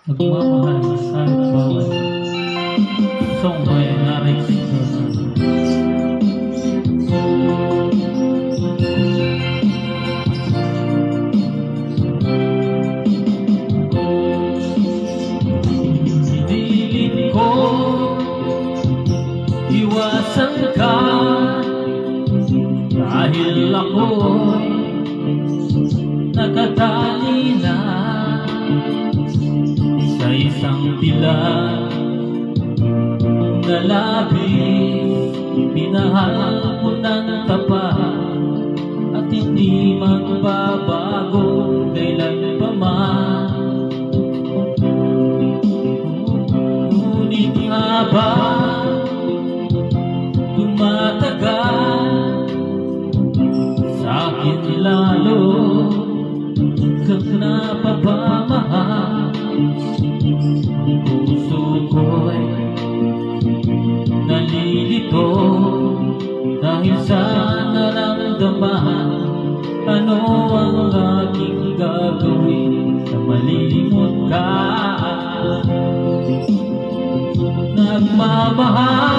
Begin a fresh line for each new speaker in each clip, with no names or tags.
Nagmamahal kahit bawal. Song by Narek Mendoza. Dilid ko, iwasan ka, dahil ako'y nakatali na sa isang dilag na labis. Minahal ko ng tapat at hindi magbabago kailan pa man. Ngunit habang tumatagal, sa akin lalo kang napapamahal. Ang puso ko'y nalilito dahil sa naramdaman. Ano ang aking gagawin na malimot ka? Nagmamahal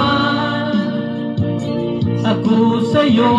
ako sa'yo,